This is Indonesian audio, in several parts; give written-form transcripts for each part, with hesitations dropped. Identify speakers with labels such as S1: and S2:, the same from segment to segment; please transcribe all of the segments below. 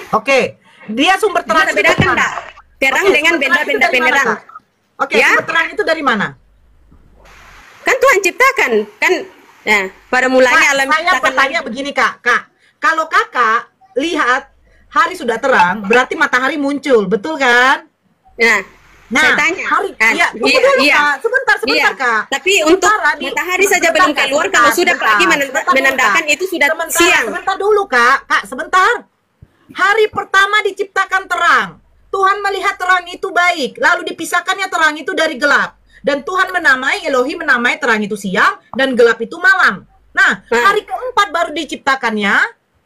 S1: Oke, dia sumber terang
S2: Bisa
S1: itu dari
S2: bedakan
S1: mana?
S2: enggak? Terang
S1: Oke,
S2: dengan
S1: sumber terang itu
S2: benda-benda
S1: dari mana,
S2: penerang.
S1: Kak? Oke,
S2: Ya,
S1: sumber terang itu dari mana?
S2: kan Tuhan ciptakan kan. Nah, pada mulanya
S1: Kak,
S2: alam
S1: saya
S2: ciptakan
S1: bertanya begini, Kak. Kak, kalau Kakak lihat hari sudah terang, berarti matahari muncul, betul kan?
S2: Nah, saya
S1: Nah,
S2: tanya.
S1: hari,
S2: Kan,
S1: iya, tunggu
S2: iya,
S1: dulu,
S2: iya.
S1: Kak. Sebentar,
S2: Iya,
S1: sebentar, Kak.
S2: tapi untuk
S1: Sementara
S2: matahari saja
S1: sebentar,
S2: belum
S1: Kak,
S2: keluar,
S1: sebentar,
S2: kalau sudah
S1: sebentar,
S2: pagi
S1: sebentar dulu,
S2: menandakan
S1: Kak.
S2: itu sudah
S1: Sebentar,
S2: siang.
S1: sebentar dulu, Kak. Kak, sebentar. Hari pertama diciptakan terang. Tuhan melihat terang itu baik, lalu dipisahkannya terang itu dari gelap. Dan Tuhan Elohim menamai terang itu siang dan gelap itu malam. Nah,
S2: Nah,
S1: hari keempat baru diciptakannya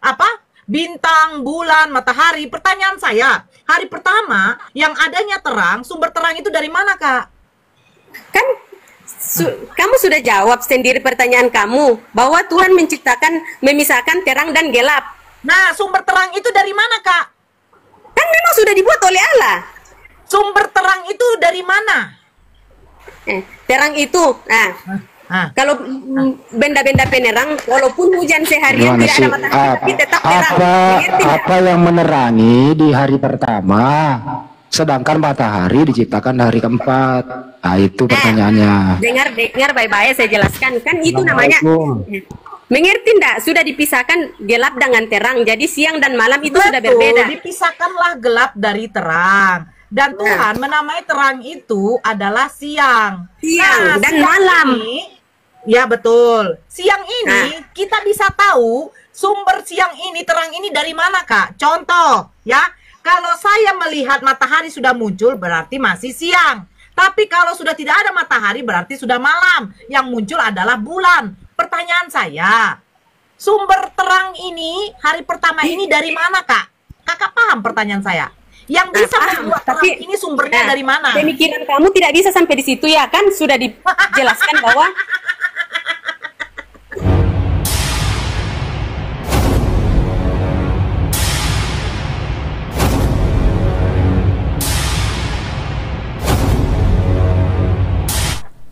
S1: apa? Bintang, bulan, matahari. Pertanyaan saya, hari pertama yang adanya terang, sumber terang itu dari mana, Kak?
S2: kan kamu sudah jawab sendiri pertanyaan kamu bahwa Tuhan memisahkan terang dan gelap.
S1: Nah, sumber terang itu dari mana, Kak?
S2: Kan memang sudah dibuat oleh Allah.
S1: Sumber terang itu dari mana?
S2: Terang itu, kalau benda-benda penerang, walaupun hujan seharian
S3: Gimana
S2: tidak
S3: sih?
S2: ada matahari, tapi tetap terang. Mengerti nggak?
S3: Apa yang menerangi di hari pertama, sedangkan matahari diciptakan hari keempat? Nah, itu pertanyaannya.
S2: Dengar baik-baik saya jelaskan. Kan itu namanya. Mengerti enggak? Sudah dipisahkan gelap dengan terang. Jadi siang dan malam itu sudah berbeda.
S1: Dipisahkanlah gelap dari terang. Dan Tuhan menamai terang itu adalah siang.
S2: Siang dan
S1: siang
S2: malam.
S1: Ya betul. Siang ini kita bisa tahu sumber siang ini, terang ini dari mana, Kak? Contoh, ya. Kalau saya melihat matahari sudah muncul berarti masih siang. Tapi kalau sudah tidak ada matahari berarti sudah malam. Yang muncul adalah bulan. Pertanyaan saya, sumber terang ini hari pertama ini dari mana, Kak? Kakak paham pertanyaan saya? Yang bisa membuat terang ini sumbernya dari mana?
S2: Pemikiran kamu tidak bisa sampai di situ ya kan? Sudah dijelaskan bahwa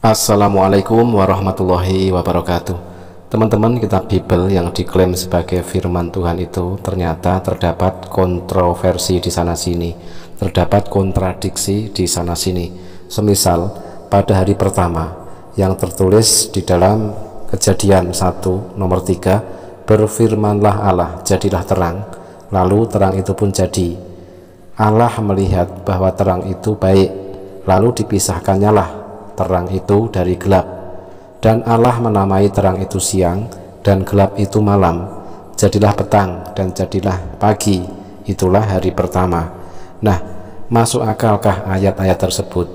S4: Assalamualaikum warahmatullahi wabarakatuh. Teman-teman, kitab Bible yang diklaim sebagai firman Tuhan itu ternyata terdapat kontroversi di sana-sini, terdapat kontradiksi di sana-sini. Semisal pada hari pertama yang tertulis di dalam Kejadian 1 nomor 3, berfirmanlah Allah, jadilah terang, lalu terang itu pun jadi. Allah melihat bahwa terang itu baik, lalu dipisahkannya lah terang itu dari gelap, dan Allah menamai terang itu siang dan gelap itu malam. Jadilah petang dan jadilah pagi, itulah hari pertama. Nah, masuk akalkah ayat-ayat tersebut?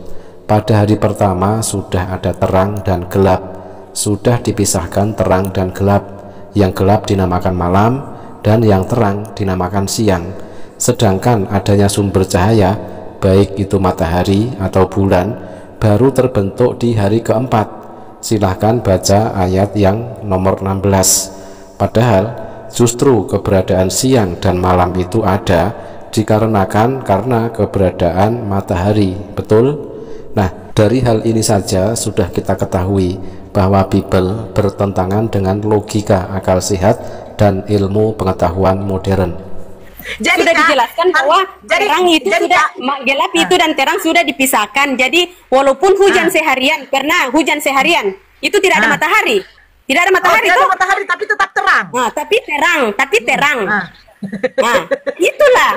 S4: Pada hari pertama sudah ada terang dan gelap, sudah dipisahkan terang dan gelap. Yang gelap dinamakan malam dan yang terang dinamakan siang. Sedangkan adanya sumber cahaya, baik itu matahari atau bulan, baru terbentuk di hari keempat. Silahkan baca ayat yang nomor 16. Padahal justru keberadaan siang dan malam itu ada karena keberadaan matahari. Betul? Nah, dari hal ini saja sudah kita ketahui bahwa Bible bertentangan dengan logika akal sehat dan ilmu pengetahuan modern.
S2: Jadi, sudah dijelaskan bahwa terang itu gelap itu dan terang sudah dipisahkan. Jadi walaupun hujan seharian, karena hujan seharian itu tidak ada matahari, tidak ada matahari,
S1: tidak ada matahari tapi tetap terang.
S2: Tapi terang. Nah, itulah.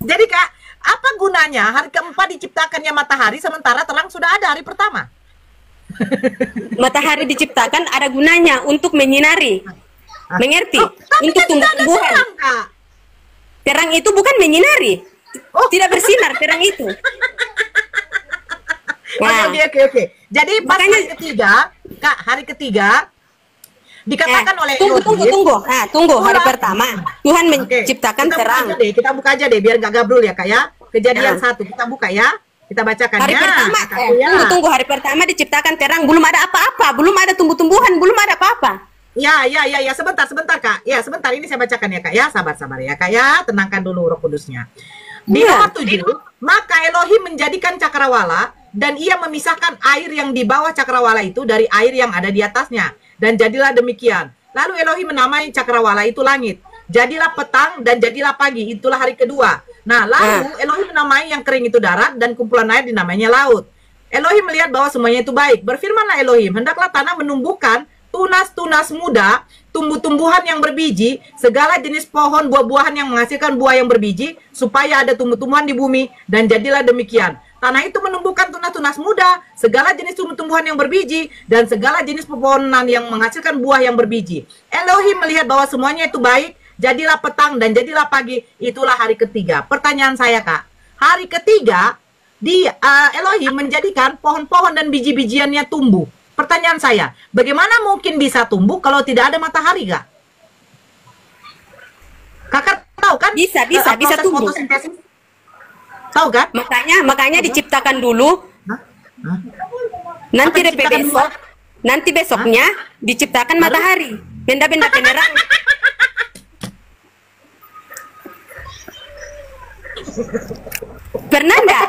S1: Jadi Kak, apa gunanya hari keempat diciptakannya matahari sementara terang sudah ada hari pertama?
S2: Matahari diciptakan ada gunanya untuk menyinari, mengerti? Untuk tumbuh-tumbuhan. Terang itu bukan menyinari, tidak bersinar terang itu.
S1: Nah, oke. Jadi pas hari ketiga, Kak, hari ketiga dikatakan oleh
S2: tunggu hari pertama Tuhan menciptakan terang.
S1: Kita buka aja deh biar nggak gabrul ya, Kak ya. Kejadian 1 kita buka ya. Kita bacakan
S2: hari pertama. Tunggu hari pertama diciptakan terang, belum ada apa-apa, belum ada tumbuh-tumbuhan, belum ada apa-apa.
S1: Ya, sebentar Kak. Ya, sebentar ini saya bacakan ya Kak ya. Sabar ya Kak ya. Tenangkan dulu Roh Kudusnya. Di nomor 7, maka Elohim menjadikan cakrawala dan ia memisahkan air yang di bawah cakrawala itu dari air yang ada di atasnya. Dan jadilah demikian. Lalu Elohim menamai cakrawala itu langit. jadilah petang dan jadilah pagi, itulah hari kedua. Nah, lalu Elohim menamai yang kering itu darat dan kumpulan air dinamainya laut. Elohim melihat bahwa semuanya itu baik. Berfirmanlah Elohim, hendaklah tanah menumbuhkan tunas-tunas muda, tumbuh-tumbuhan yang berbiji, segala jenis pohon buah-buahan yang menghasilkan buah yang berbiji, supaya ada tumbuh-tumbuhan di bumi, dan jadilah demikian. Tanah itu menumbuhkan tunas-tunas muda, segala jenis tumbuh-tumbuhan yang berbiji, dan segala jenis pepohonan yang menghasilkan buah yang berbiji. Elohim melihat bahwa semuanya itu baik, jadilah petang dan jadilah pagi, itulah hari ketiga. Pertanyaan saya, Kak, hari ketiga, Elohim menjadikan pohon-pohon dan biji-bijiannya tumbuh. Pertanyaan saya, bagaimana mungkin bisa tumbuh kalau tidak ada matahari, Kak? Kakak tahu kan?
S2: Bisa tumbuh.
S1: Fotosintesis? Tahu kan?
S2: Makanya diciptakan dulu. Nanti nanti besoknya diciptakan matahari, benda-benda penerang. Pernah enggak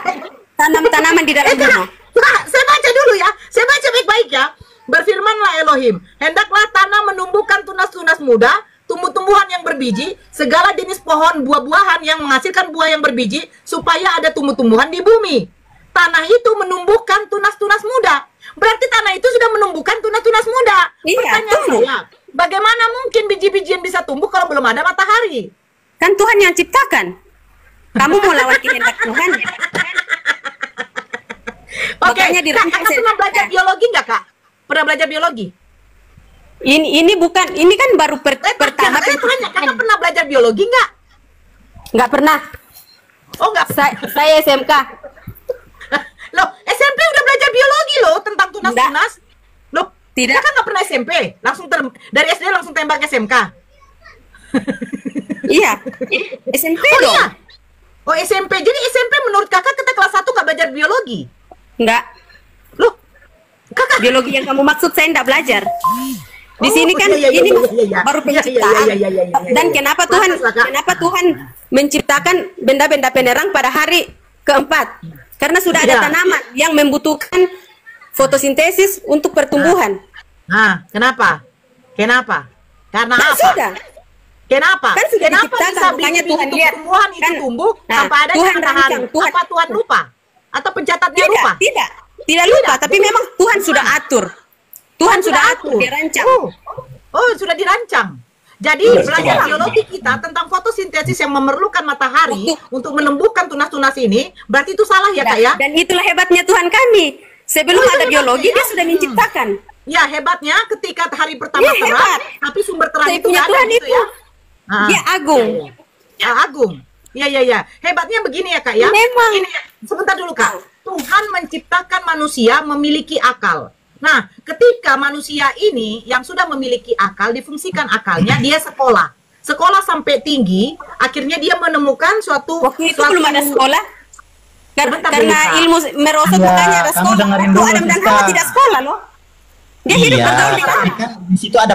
S2: tanam-tanaman di dalam rumah?
S1: Nah, saya baca dulu ya. Saya baca baik-baik ya. Berfirmanlah Elohim, hendaklah tanah menumbuhkan tunas-tunas muda, tumbuh-tumbuhan yang berbiji, segala jenis pohon buah-buahan yang menghasilkan buah yang berbiji, supaya ada tumbuh-tumbuhan di bumi. Tanah itu menumbuhkan tunas-tunas muda. Berarti tanah itu sudah menumbuhkan tunas-tunas muda.
S2: Iya,
S1: pertanyaan saya, bagaimana mungkin biji-bijian bisa tumbuh kalau belum ada matahari?
S2: Kan Tuhan yang ciptakan. Kamu mau lawan kehendak Tuhan.
S1: Oke, Kakak pernah belajar biologi nggak, Kak? Pernah belajar biologi?
S2: Ini bukan, ini kan baru pertama.
S1: Kakak pernah belajar biologi nggak?
S2: Nggak pernah.
S1: Oh, nggak.
S2: Saya SMK.
S1: Loh, SMP udah belajar biologi loh tentang tunas-tunas. Loh,
S2: tidak.
S1: Kakak nggak pernah SMP? Langsung dari SD langsung tembak SMK?
S2: Iya, SMP dong.
S1: Iya. Oh, SMP. Jadi SMP menurut kakak kita kelas 1 nggak belajar biologi?
S2: Enggak.
S1: Loh, kakak
S2: biologi yang kamu maksud saya enggak belajar. Di sini kan ini baru penciptaan. Dan kenapa Tuhan menciptakan benda-benda penerang pada hari keempat? Karena sudah ada tanaman yang membutuhkan fotosintesis untuk pertumbuhan.
S1: Nah, kenapa? Karena apa?
S2: Sudah.
S1: Kenapa?
S2: Kan sudah
S1: diciptakan, makanya Tuhan lihat tumbuhan itu tumbuh tanpa ada matahari. Apa Tuhan lupa? Atau pencatatnya lupa?
S2: Tidak lupa, tapi memang Tuhan sudah atur. Tuhan sudah atur, dirancang.
S1: Oh, sudah dirancang. Jadi belajar biologi kita tentang fotosintesis yang memerlukan matahari untuk menumbuhkan tunas-tunas ini, berarti itu salah ya, Kak ya?
S2: Dan itulah hebatnya Tuhan kami. Sebelum ada biologi dia sudah menciptakan.
S1: Ya, hebatnya ketika hari pertama terang, tapi sumber terang itu nggak ada gitu ya.
S2: Dia agung.
S1: Agung. Iya. Hebatnya begini ya, Kak ya.
S2: Memang.
S1: Ini, sebentar dulu, Kak. Tuhan menciptakan manusia memiliki akal. Nah, ketika manusia ini yang sudah memiliki akal, difungsikan akalnya, dia sekolah sampai tinggi, akhirnya dia menemukan suatu.
S2: Waktu itu belum ada sekolah. Karena ilmu merosot bukannya ada sekolah.
S5: Dengerin dulu,
S2: Adam dan Hawa tidak sekolah loh. Dia hidup bergaul di sana.
S5: Di situ ada.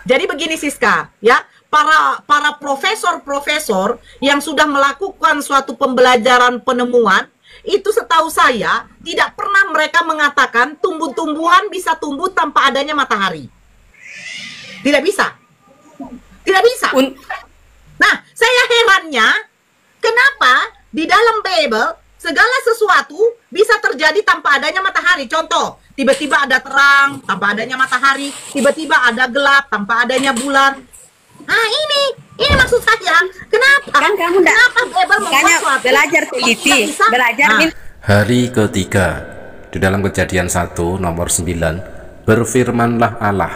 S1: Jadi begini Siska, ya, para profesor yang sudah melakukan suatu pembelajaran penemuan, itu setahu saya tidak pernah mereka mengatakan tumbuh-tumbuhan bisa tumbuh tanpa adanya matahari. Tidak bisa. Nah, saya herannya kenapa di dalam Bible segala sesuatu bisa terjadi tanpa adanya matahari. Contoh, tiba-tiba ada terang tanpa adanya matahari, tiba-tiba ada gelap tanpa adanya bulan. Nah, ini maksud saya. Kenapa?
S2: Kan kamu makanya belajar teliti, belajar.
S4: Hari ketiga di dalam Kejadian 1 nomor 9, berfirmanlah Allah,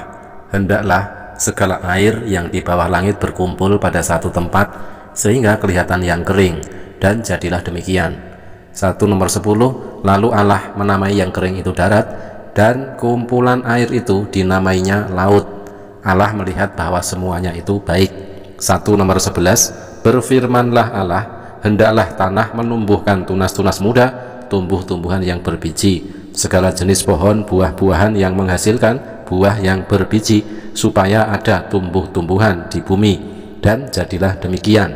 S4: hendaklah segala air yang di bawah langit berkumpul pada satu tempat sehingga kelihatan yang kering, dan jadilah demikian. 1 nomor 10, lalu Allah menamai yang kering itu darat, dan kumpulan air itu dinamainya laut. Allah melihat bahwa semuanya itu baik. 1 nomor 11, berfirmanlah Allah, hendaklah tanah menumbuhkan tunas-tunas muda, tumbuh-tumbuhan yang berbiji, segala jenis pohon buah-buahan yang menghasilkan buah yang berbiji, supaya ada tumbuh-tumbuhan di bumi, dan jadilah demikian.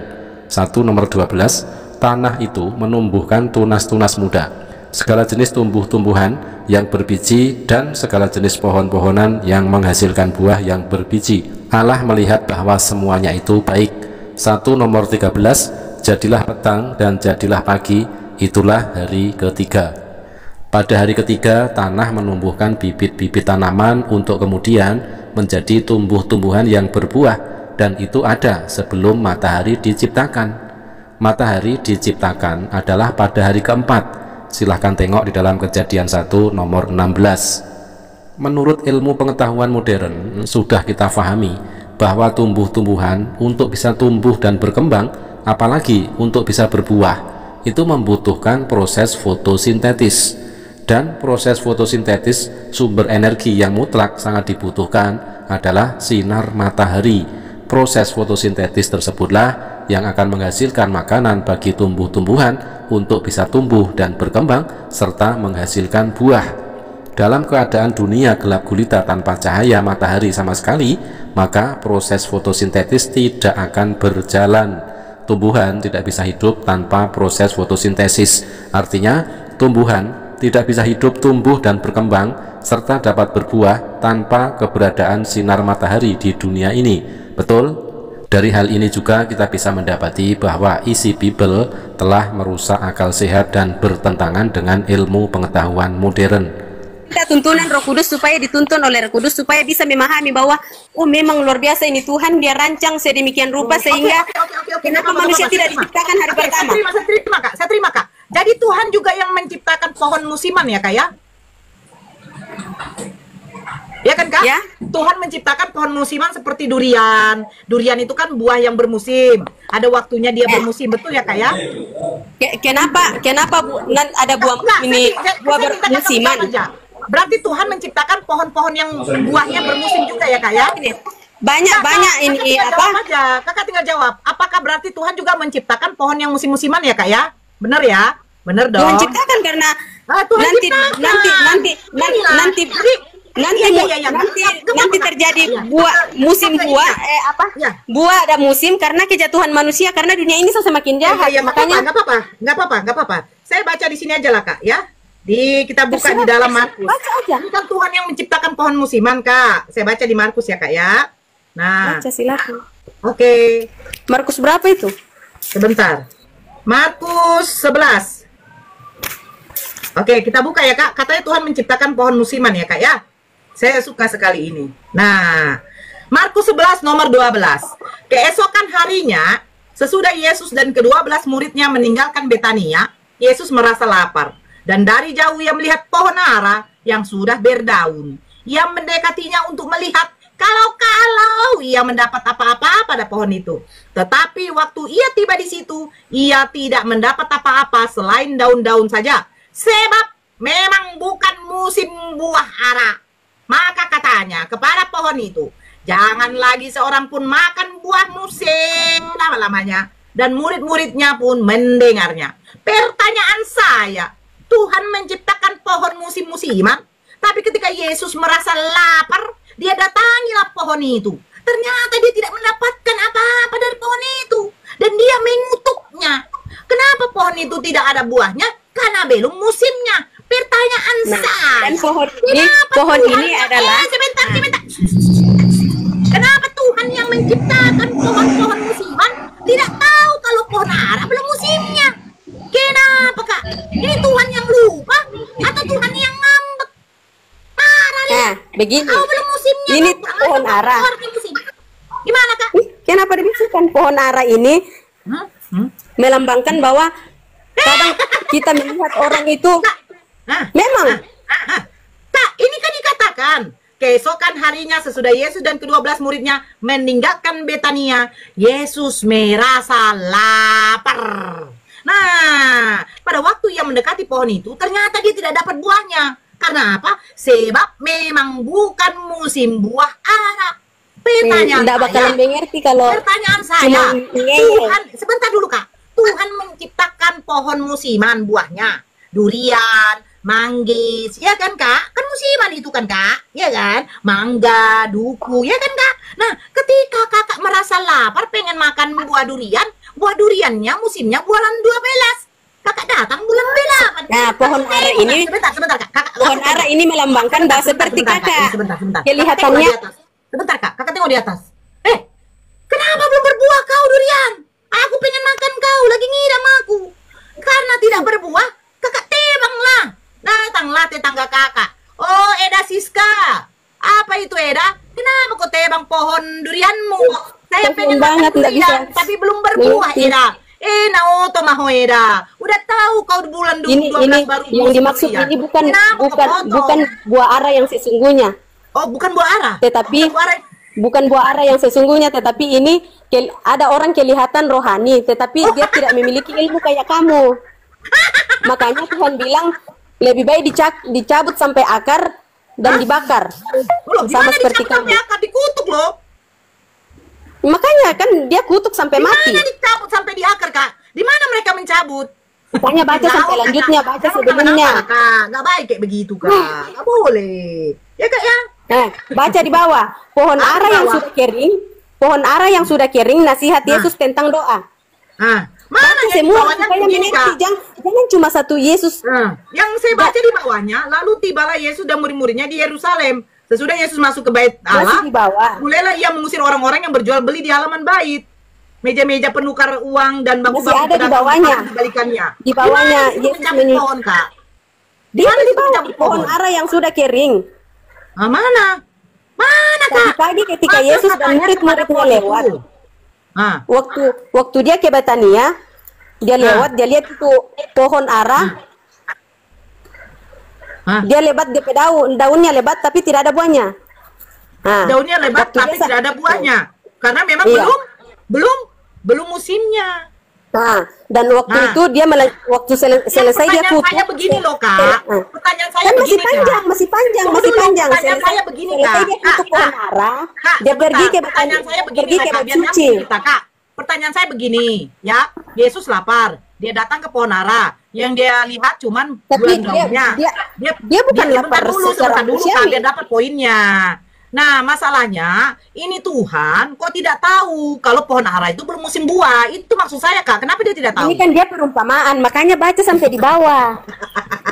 S4: 1 nomor 12, tanah itu menumbuhkan tunas-tunas muda, segala jenis tumbuh-tumbuhan yang berbiji, dan segala jenis pohon-pohonan yang menghasilkan buah yang berbiji. Allah melihat bahwa semuanya itu baik. 1 nomor 13, jadilah petang dan jadilah pagi, itulah hari ketiga. Pada hari ketiga, tanah menumbuhkan bibit-bibit tanaman untuk kemudian menjadi tumbuh-tumbuhan yang berbuah, dan itu ada sebelum matahari diciptakan. Matahari diciptakan adalah pada hari keempat. Silahkan tengok di dalam Kejadian 1 nomor 16. Menurut ilmu pengetahuan modern, sudah kita pahami bahwa tumbuh-tumbuhan untuk bisa tumbuh dan berkembang, apalagi untuk bisa berbuah, itu membutuhkan proses fotosintetis. Dan proses fotosintetis, sumber energi yang mutlak sangat dibutuhkan adalah sinar matahari. Proses fotosintetis tersebutlah yang akan menghasilkan makanan bagi tumbuh-tumbuhan untuk bisa tumbuh dan berkembang serta menghasilkan buah. Dalam keadaan dunia gelap gulita tanpa cahaya matahari sama sekali, maka proses fotosintetis tidak akan berjalan. Tumbuhan tidak bisa hidup tanpa proses fotosintesis. Artinya, tumbuhan tidak bisa hidup, tumbuh dan berkembang serta dapat berbuah tanpa keberadaan sinar matahari di dunia ini. Betul? Dari hal ini juga kita bisa mendapati bahwa isi Bible telah merusak akal sehat dan bertentangan dengan ilmu pengetahuan modern.
S2: Kita tuntunan Roh Kudus supaya dituntun oleh Roh Kudus supaya bisa memahami bahwa oh memang luar biasa ini Tuhan, dia rancang sedemikian rupa sehingga kenapa manusia tidak diciptakan hari pertama.
S1: Saya terima Kak. Jadi Tuhan juga yang menciptakan pohon musiman ya Kak ya? Ya kan Kak? Ya? Tuhan menciptakan pohon musiman seperti durian. Durian itu kan buah yang bermusim. Ada waktunya dia bermusim, betul ya Kak ya?
S2: Kenapa ada buah buah bermusiman?
S1: Berarti Tuhan menciptakan pohon-pohon yang buahnya bermusim juga ya Kak ya?
S2: Banyak ini apa?
S1: Kakak tinggal jawab. Apakah berarti Tuhan juga menciptakan pohon yang musim-musiman ya Kak ya? Bener ya? Bener dong.
S2: Tuhan ciptakan karena nanti terjadi buah musim buah buah ada musim karena kejatuhan manusia, karena dunia ini semakin jahat.
S1: Makanya nggak apa-apa. Saya baca di sini aja lah Kak ya. Kita buka di dalam Markus.
S2: Baca aja.
S1: Ini kan Tuhan yang menciptakan pohon musiman Kak. Saya baca di Markus ya Kak ya. Nah.
S2: Baca silakan.
S1: Oke.
S2: Markus berapa itu?
S1: Sebentar. Markus 11. Oke, kita buka ya Kak. Katanya Tuhan menciptakan pohon musiman ya Kak ya. Saya suka sekali ini. Nah, Markus 11 nomor 12. Keesokan harinya, sesudah Yesus dan ke-12 muridnya meninggalkan Betania, Yesus merasa lapar. Dan dari jauh ia melihat pohon ara yang sudah berdaun. Ia mendekatinya untuk melihat kalau ia mendapat apa-apa pada pohon itu. Tetapi waktu ia tiba di situ, ia tidak mendapat apa-apa selain daun-daun saja. Sebab memang bukan musim buah ara. Maka katanya kepada pohon itu, jangan lagi seorang pun makan buah musim lama-lamanya. Dan murid-muridnya pun mendengarnya. Pertanyaan saya, Tuhan menciptakan pohon musim-musiman, tapi ketika Yesus merasa lapar, dia datangilah pohon itu. Ternyata dia tidak mendapatkan apa-apa dari pohon itu. Dan dia mengutuknya. Kenapa pohon itu tidak ada buahnya? Karena belum musimnya. Pertanyaan saya.
S2: Dan pohon ini adalah
S1: sebentar. Kenapa Tuhan yang menciptakan pohon-pohon musiman tidak tahu kalau pohon ara belum musimnya? Kenapa Kak? Ini Tuhan yang lupa atau Tuhan yang ngambek?
S2: Nah, begini.
S1: Belum musimnya.
S2: Ini pohon ara.
S1: Gimana Kak?
S2: Kenapa dibisarkan pohon ara ini? Melambangkan bahwa kadang kita melihat orang itu memang
S1: Kak, ini kan dikatakan keesokan harinya sesudah Yesus dan ke-12 muridnya meninggalkan Betania, Yesus merasa lapar. Nah, pada waktu ia mendekati pohon itu, ternyata dia tidak dapat buahnya. Karena apa? Sebab memang bukan musim buah ara. Pertanyaan
S2: tidak bakalan mengerti kalau
S1: pertanyaan saya, Tuhan, sebentar dulu Kak. Tuhan menciptakan pohon musiman buahnya, durian, manggis, ya kan Kak? Kan musiman itu kan Kak, ya kan? Mangga, duku, ya kan Kak? Nah, ketika Kakak merasa lapar pengen makan buah duriannya musimnya bulan 12. Kakak binatang bulan beda.
S2: Nah, pohon ara ini,
S1: sebentar Kak.
S2: pohon ara ini melambangkan bahwa seperti kakak.
S1: Sebentar.
S2: Kelihatannya.
S1: Sebentar Kak, kakak tengok di atas. Kenapa belum berbuah kau durian? Aku pengen makan kau, lagi ngidam aku. Karena tidak berbuah, kakak tebanglah. Datanglah tetangga kakak. Oh, Eda Siska. Apa itu Eda? Kenapa kau tebang pohon durianmu? Saya pengen makan durian, tapi belum berbuah Eda. Naoto maho Eda. Udah tahu kau bulan 12
S2: ini
S1: baru
S2: yang dimaksud
S1: durian.
S2: ini bukan buah ara yang sesungguhnya.
S1: Oh, bukan buah ara.
S2: Tetapi bukan buah ara yang sesungguhnya, tetapi ini ada orang kelihatan rohani, tetapi dia tidak memiliki ilmu kayak kamu. Makanya Tuhan bilang lebih baik dicabut sampai akar dan dibakar. Sama seperti kamu.
S1: Sampai akar dikutuk loh.
S2: Makanya kan dia kutuk sampai mati.
S1: Di mana dicabut sampai di akar, Kak? Di mana mereka mencabut?
S2: Pokoknya baca sampai lanjutnya, baca sebelumnya.
S1: Kak, nggak baik kayak begitu, Kak. Nggak boleh. Ya, Kak ya?
S2: Baca di bawah. Pohon ara yang sudah kering, pohon ara yang sudah kering, nasihat Yesus tentang doa.
S1: Mana
S2: semua supaya mengerti, jangan cuma satu Yesus.
S1: Yang saya baca di bawahnya, lalu tibalah Yesus dan murid-muridnya di Yerusalem. Sesudah Yesus masuk ke bait Allah, mulailah ia mengusir orang-orang yang berjual beli di halaman bait. Meja-meja penukar uang dan bangku-bangku
S2: ada di bawahnya.
S1: Di bawahnya Yesus
S2: pohon, Kak. Di bawah pohon ara yang sudah kering.
S1: Mana, Kak?
S2: Pagi ketika Yesus dan murid-muridnya lewat. Waktu dia ke Betania, dia lewat, dia lihat itu pohon ara. Dia lebat DP daunnya lebat tapi tidak ada buahnya.
S1: Daunnya lebat tapi tidak ada buahnya. Karena memang belum musimnya.
S2: Dan waktu itu dia waktu selesai dia kutuk.
S1: Pertanyaan saya begini loh, Kak. Pertanyaan saya begini,
S2: masih panjang.
S1: Pertanyaan saya begini, Kak.
S2: Selesai dia kutuk pohon ara, dia pergi ke Betania, pergi ke bait suci.
S1: Pertanyaan saya begini, ya. Yesus lapar, dia datang ke pohon ara. Yang dia lihat cuman buah daunnya.
S2: Dia bukan lapar secara
S1: Kan dia dapat poinnya. Nah, masalahnya ini Tuhan kok tidak tahu kalau pohon ara itu belum musim buah. Itu maksud saya, Kak. Kenapa dia tidak tahu?
S2: Ini kan dia perumpamaan, makanya baca sampai di bawah.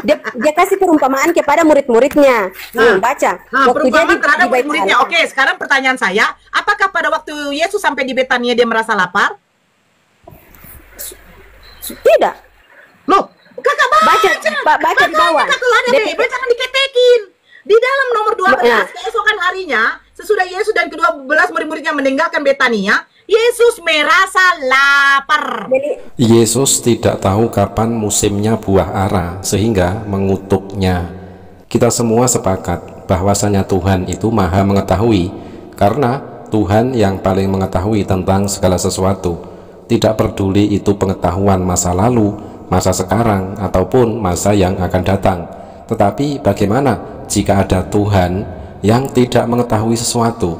S2: Dia kasih perumpamaan kepada murid-muridnya. Baca.
S1: Waktu dia terhadap murid-muridnya. Oke, sekarang pertanyaan saya, apakah pada waktu Yesus sampai di Betania dia merasa lapar?
S2: Tidak.
S1: Loh, kakak
S2: baca di bawah.
S1: Jangan diketekin. Di dalam nomor 12, keesokan harinya, sesudah Yesus dan ke-12 murid-muridnya meninggalkan Betania, Yesus merasa lapar.
S4: Yesus tidak tahu kapan musimnya buah ara, sehingga mengutuknya. Kita semua sepakat bahwasanya Tuhan itu maha mengetahui, karena Tuhan yang paling mengetahui tentang segala sesuatu. Tidak peduli itu pengetahuan masa lalu, masa sekarang, ataupun masa yang akan datang. Tetapi bagaimana jika ada Tuhan yang tidak mengetahui sesuatu?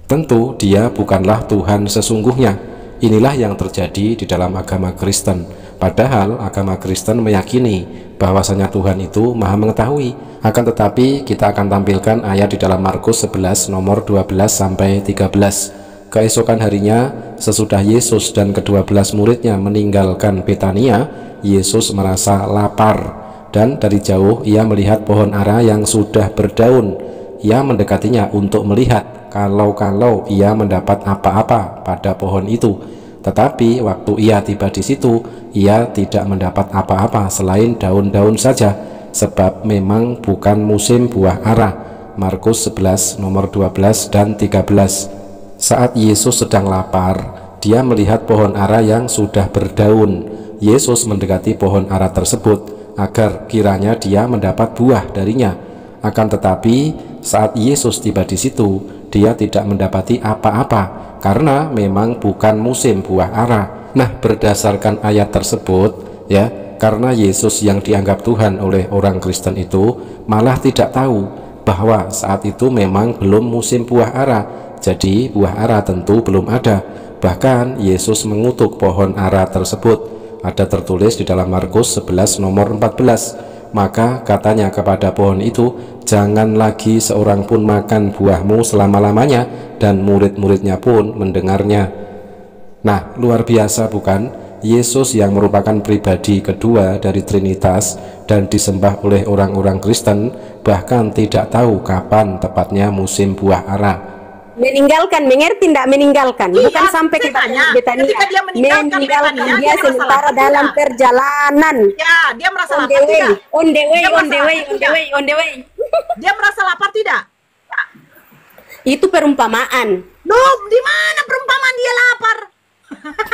S4: Tentu dia bukanlah Tuhan sesungguhnya. Inilah yang terjadi di dalam agama Kristen. Padahal agama Kristen meyakini bahwasanya Tuhan itu maha mengetahui. Akan tetapi kita akan tampilkan ayat di dalam Markus 11 nomor 12-13. Keesokan harinya, sesudah Yesus dan ke-12 muridnya meninggalkan Betania, Yesus merasa lapar. Dan dari jauh ia melihat pohon ara yang sudah berdaun. Ia mendekatinya untuk melihat kalau ia mendapat apa-apa pada pohon itu. Tetapi waktu ia tiba di situ, ia tidak mendapat apa-apa selain daun-daun saja, sebab memang bukan musim buah ara. Markus 11 nomor 12 dan 13. Saat Yesus sedang lapar, dia melihat pohon ara yang sudah berdaun. Yesus mendekati pohon ara tersebut agar kiranya dia mendapat buah darinya. Akan tetapi saat Yesus tiba di situ, dia tidak mendapati apa-apa karena memang bukan musim buah ara. Nah, berdasarkan ayat tersebut, ya, karena Yesus yang dianggap Tuhan oleh orang Kristen itu malah tidak tahu bahwa saat itu memang belum musim buah ara. Jadi buah ara tentu belum ada. Bahkan Yesus mengutuk pohon ara tersebut. Ada tertulis di dalam Markus 11 nomor 14. Maka katanya kepada pohon itu, jangan lagi seorang pun makan buahmu selama-lamanya, dan murid-muridnya pun mendengarnya. Nah, luar biasa bukan? Yesus yang merupakan pribadi kedua dari Trinitas dan disembah oleh orang-orang Kristen bahkan tidak tahu kapan tepatnya musim buah ara.
S2: Meninggalkan, mengerti tidak meninggalkan?
S1: Iya,
S2: bukan sampai ke
S1: Betania.
S2: Betania.
S1: Ketika dia meninggalkan Betania,
S2: dia sementara dalam perjalanan.
S1: Ya, dia merasa
S2: On the
S1: lapar
S2: way,
S1: tidak?
S2: on the way,
S1: Dia
S2: on the
S1: merasa
S2: way,
S1: lapar
S2: on the
S1: tidak?
S2: way, on the way.
S1: Dia merasa lapar tidak?
S2: Itu perumpamaan.
S1: Loh, di mana perumpamaan dia lapar?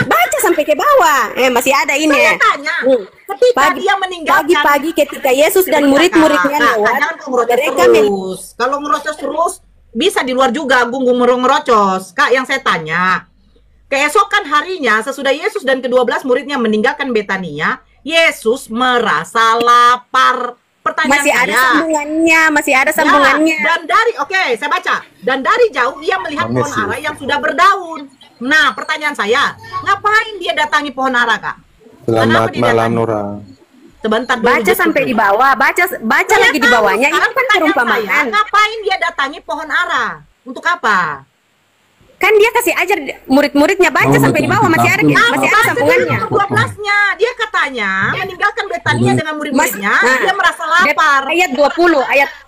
S2: Baca sampai ke bawah. Masih ada ini.
S1: Saya tanya, ketika dia meninggalkan
S2: pagi-pagi ketika Yesus dan murid-muridnya lewat,
S1: jangan kau ngerocos
S2: mereka
S1: terus. Kalau ngerocos terus, bisa di luar juga gunggung ngerocos. Kak, yang saya tanya, keesokan harinya sesudah Yesus dan ke-12 muridnya meninggalkan Betania, Yesus merasa lapar. Pertanyaan
S2: masih ada sambungannya, masih ada sambungannya.
S1: Dan dari, saya baca. Dan dari jauh ia melihat pohon ara yang sudah berdaun. Nah, pertanyaan saya, ngapain dia datangi pohon ara, Kak?
S5: Selamat malam, Nora.
S1: Sebentar dulu.
S2: Baca sampai di bawah, baca lagi di bawahnya. Ini kan perumpamaan.
S1: Ngapain dia datangi pohon ara? Untuk apa?
S2: Kan dia kasih ajar murid-muridnya, baca sampai di bawah, masih ada sambungannya.
S1: 12-nya, dia katanya meninggalkan Betania dengan murid-muridnya, dia merasa lapar.
S2: Ayat 20,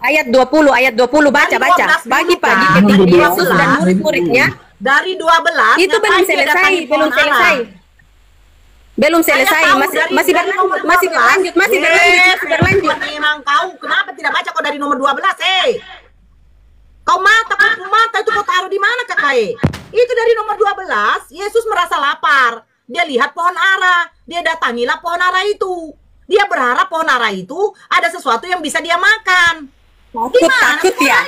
S2: ayat 20, baca. Pagi-pagi ketika Yesus dan murid-muridnya
S1: dari 12
S2: itu belum selesai. Masih berlanjut.
S1: Memang kau kenapa tidak baca kau dari nomor 12, Kau mata itu kau taruh di mana, Kakak? Itu dari nomor 12, Yesus merasa lapar. Dia lihat pohon ara, dia datangilah pohon ara itu. Dia berharap pohon ara itu ada sesuatu yang bisa dia makan.
S2: Takut ya.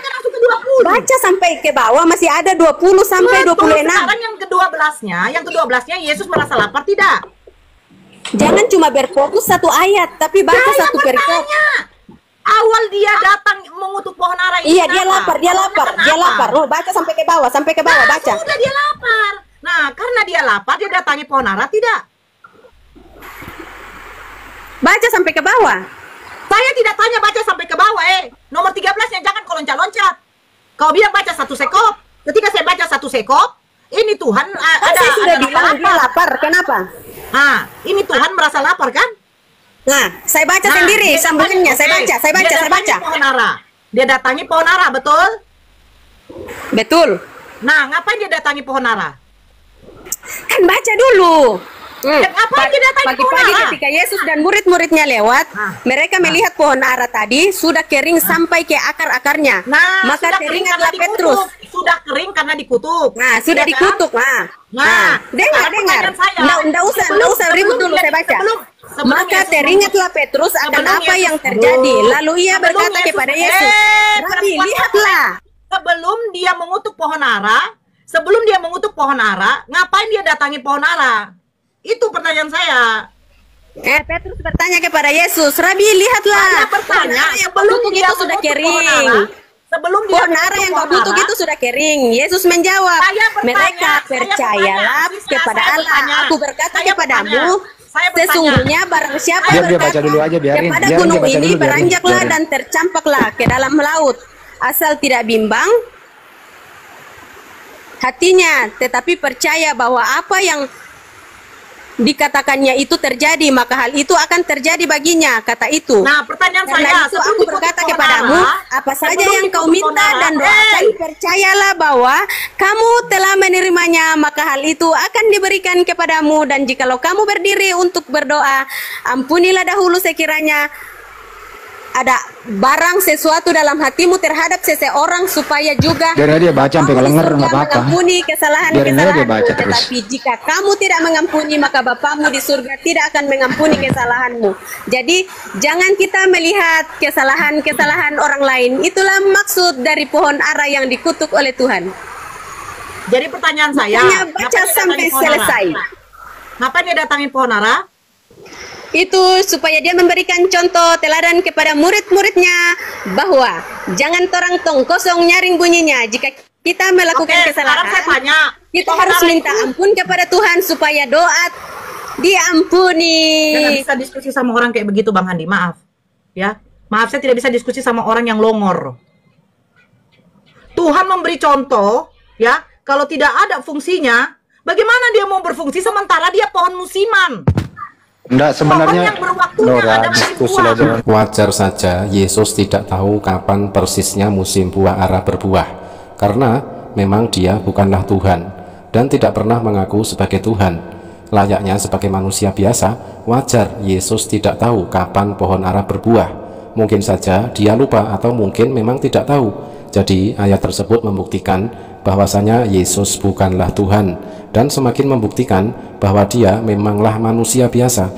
S2: Baca sampai ke bawah, masih ada 20 sampai 26.
S1: Sekarang yang ke-12-nya Yesus merasa lapar tidak?
S2: Jangan cuma berfokus satu ayat, tapi baca satu perikop.
S1: Awal dia datang mengutuk pohon ara itu.
S2: Iya, dia lapar. Oh, baca sampai ke bawah, baca.
S1: Sudah dia lapar. Nah, karena dia lapar, dia datangi pohon ara tidak?
S2: Baca sampai ke bawah.
S1: Saya tidak tanya baca sampai ke bawah, Nomor 13-nya jangan kau loncat-loncat. Kau bilang baca satu sekop. Ketika saya baca satu sekop, ini Tuhan
S2: saya sudah bilang dia lapar. Kenapa?
S1: Nah, ini Tuhan merasa lapar kan?
S2: Nah, saya baca sendiri sambungannya. Saya baca.
S1: Pohon ara. Dia datangi pohon ara, betul?
S2: Betul.
S1: Nah, ngapain dia datangi pohon ara?
S2: Kan baca dulu.
S1: Pagi-pagi
S2: ketika Yesus dan murid-muridnya lewat, mereka melihat pohon ara tadi sudah kering sampai ke akar-akarnya.
S1: Nah,
S2: maka teringatlah Petrus.
S1: Sudah kering karena dikutuk.
S2: Nah, sudah dikutuk. Dengar. Nggak usah ribut dulu, saya baca. Maka teringatlah Petrus akan apa yang terjadi. Lalu ia berkata kepada Yesus, Rabi, lihatlah.
S1: Sebelum dia mengutuk pohon ara, ngapain dia datangi pohon ara? Itu pertanyaan saya.
S2: Petrus bertanya kepada Yesus, Rabi, lihatlah.
S1: Yang
S2: kutuk itu sudah kering. Pohon ara yang kau kutuk itu sudah kering. Yesus menjawab, mereka percayalah kepada Allah. Aku berkata kepadamu, sesungguhnya barang siapa berkata kepada gunung ini beranjaklah dan tercampaklah ke dalam laut, asal tidak bimbang hatinya, tetapi percaya bahwa apa yang dikatakannya itu terjadi, maka hal itu akan terjadi baginya, kata itu.
S1: Nah, pertanyaan
S2: karena
S1: saya,
S2: itu aku berkata kepadamu, apa saja yang kau minta dan doakan, percayalah bahwa kamu telah menerimanya, maka hal itu akan diberikan kepadamu. Dan jikalau kamu berdiri untuk berdoa, ampunilah dahulu sekiranya ada barang sesuatu dalam hatimu terhadap seseorang, supaya juga
S3: biar dia baca sampai kelenger, nggak apa-apa.
S2: Mengampuni kesalahan-kesalahanmu. Tetapi jika kamu tidak mengampuni, maka Bapamu di surga tidak akan mengampuni kesalahanmu. Jadi jangan kita melihat kesalahan-kesalahan orang lain. Itulah maksud dari pohon ara yang dikutuk oleh Tuhan.
S1: Jadi pertanyaan saya,
S2: baca sampai selesai.
S1: Ngapain dia datangi pohon ara?
S2: Itu supaya dia memberikan contoh teladan kepada murid-muridnya bahwa jangan torang tong kosong nyaring bunyinya. Jika kita melakukan kesalahan, kita harus minta ampun kepada Tuhan supaya doa diampuni.
S1: Nggak bisa diskusi sama orang kayak begitu, Bang Handi. Maaf, ya. Maaf, saya tidak bisa diskusi sama orang yang longor. Tuhan memberi contoh, ya. Kalau tidak ada fungsinya, Bagaimana dia mau berfungsi sementara dia pohon musiman?
S3: Enggak, sebenarnya
S4: wajar saja Yesus tidak tahu kapan persisnya musim buah ara berbuah, karena memang dia bukanlah Tuhan dan tidak pernah mengaku sebagai Tuhan. Layaknya sebagai manusia biasa, wajar Yesus tidak tahu kapan pohon ara berbuah. Mungkin saja dia lupa atau mungkin memang tidak tahu. Jadi ayat tersebut membuktikan bahwasanya Yesus bukanlah Tuhan, dan semakin membuktikan bahwa dia memanglah manusia biasa.